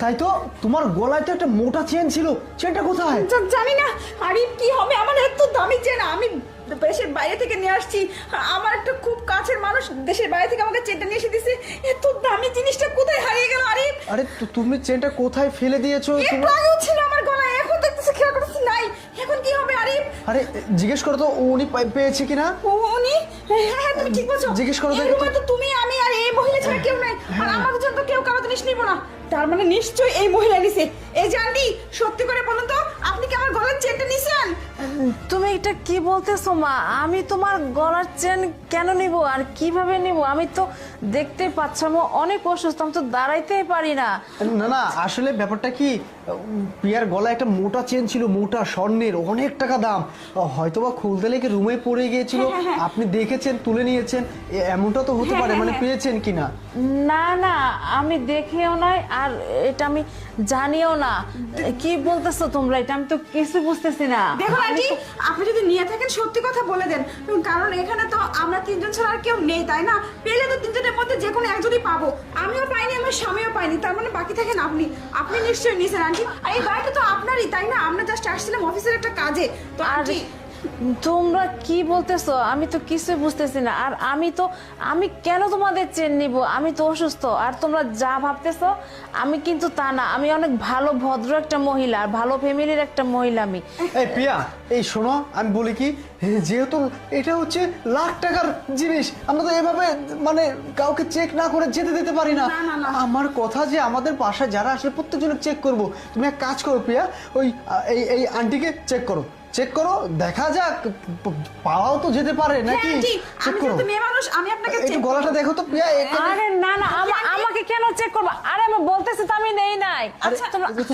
তাই তো, তোমার গলায় তো একটা মোটা চেন ছিল, চেনটা কোথায়? জানি না আরিফ, কি হবে, আমার এত দামি চেন আমি দেশের বাইরে থেকে নিয়ে আসছি। আমার একটা খুব কাছের মানুষ দেশের বাইরে থেকে আমাকে চেনটা নিয়ে এসে দিছে। এত দামি জিনিসটা কোথায় হারিয়ে গেল আরিফ? আরে তুমি চেনটা কোথায় ফেলে দিয়েছো? একটু আগেও ছিল আমার গলায়, এখন দেখতেছি খেয়াল করতেছি নাই। এখন কি হবে আরিফ? আরে জিজ্ঞেস করো তো উনি পেয়েছে কিনা। উনি? হ্যাঁ তুমি ঠিক বলছো। জিজ্ঞেস করো তো। এই রুমে তো তুমি আমি আর এই মহিলা ছাড়া কেউ নাই, আর আমাদের জন্য তো কেউ কারো জিনিস নিব না। তার মানে নিশ্চয়ই এই মহিলা নিছে। এই জানটি, সত্যি করে বলুন তো, আপনি কি আমার গলার চেনটা নিছেন? তুমি এটা কি বলতেছো মা? আমি তোমার গলার চেন কেন নিব আর কিভাবে নিব? আমি তো দেখতে পাচ্ছ আমি অনেক অসুস্থ, আমি তো দাঁড়াইতেই পারি না। না না, আসলে ব্যাপারটা কি, প্রিয়ার গলায় একটা মোটা চেন ছিল, মোটা স্বর্ণের, অনেক টাকা দাম। হয়তোবা খুলতে লেগে রুমে পড়ে গিয়েছিল, আপনি দেখেছেন, তুলে নিয়েছেন, এমনটা তো হতে পারে। মানে পেয়েছেন কিনা? না না, আমি দেখেও নাই আর এটা আমি জানিও না। কি বলতেছো তোমরা? এটা আমি তো কিছু বুঝতেছি না। দেখুন আন্টি, আপনি যদি নিয়ে থাকেন সত্যি কথা বলে দেন, কারণ এখানে তো আমরা তিনজন ছাড়া আর কেউ নেই, তাই না? পেলে তো তিনজনের মধ্যে যে কোনো একজনই পাবো। আমিও পাইনি, আমার স্বামীও পাইনি, তার মানে বাকি থাকেন আপনি। আপনি নিশ্চয়ই নিয়েছেন আন্টি। আর এই বাড়িটা তো আপনারই, তাই না? আমরা জাস্ট আসছিলাম অফিসের একটা কাজে। তো আর আন্টি, তোমরা কি বলতেছো? আমি তো কিছুই বুঝতেছি না। আর আমি কেন তোমাদের চেন নিব? আমি তো অসুস্থ। আর তোমরা যা ভাবতেছো আমি কিন্তু তা না। আমি অনেক ভালো ভদ্র একটা মহিলা, আর ভালো ফ্যামিলির একটা মহিলা আমি। এই প্রিয়া, এই শোনো, আমি বলি কি, যেহেতু এটা হচ্ছে লাখ টাকার জিনিস, আমরা তো এভাবে মানে কাউকে চেক না করে যেতে দিতে পারি না। না, না, না। আমার কথা যে আমাদের বাসায় যারা আসলে প্রত্যেকজনের চেক করব। তুমি এক কাজ করো প্রিয়া, ওই এই আন্টিকে চেক করো, চেক করো, দেখা যাক, পাওয়াও তো যেতে পারে নাকি। আন্টি, চেক আমি করো, যেহেতু মেয়ে মানুষ, আমি আপনাকে একটু check গলাটা করবো। দেখো তো প্রিয়া। আরে না না, আমাকে কেন চেক করবা? আরে আমি বলতেছি তো আমি নেই নাই। আরে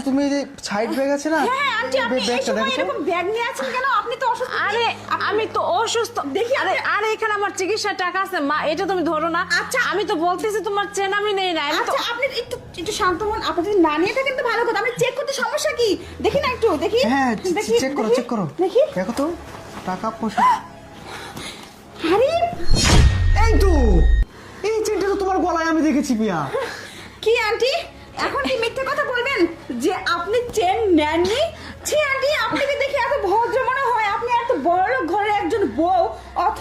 তুমি যে সাইড ব্যাগ আছে না, হ্যাঁ আন্টি, আপনি এই ব্যাগটা সময় দেখো তো। এরকম ব্যাগ নিয়ে আছেন কেন? আপনি তো অসুস্থ। আরে আমি তো অসুস্থ। দেখি আরে আরে এখানে আমার চিকিৎসার টাকা আছে মা, এটা তুমি ধরো না। আচ্ছা। আমি তো বলতেছি তোমার চেন আমি নেই নাই। আমি তো আচ্ছা, আপনি একটু শান্ত হন। আপনি যদি না নিয়ে থাকেন তো ভালো কথা। আমি চেক করতে সমস্যা কি? দেখি না একটু, দেখি। হ্যাঁ, দেখি, চেক করো, দেখি, চেক করো, দেখি। দেখো তো টাকা পয়সা। আরে এই তো, এই চেনটা তো তোমার গলায় আমি দেখেছি প্রিয়া। কি আন্টি, এখন কি মিথ্যে কথা বলবেন যে আপনি চেন নেননি? ছি আন্টি, আপনাকে দেখে এত ভদ্র মনে হয়। আপনি এত বড় ঘরের একজন বউ, অথচ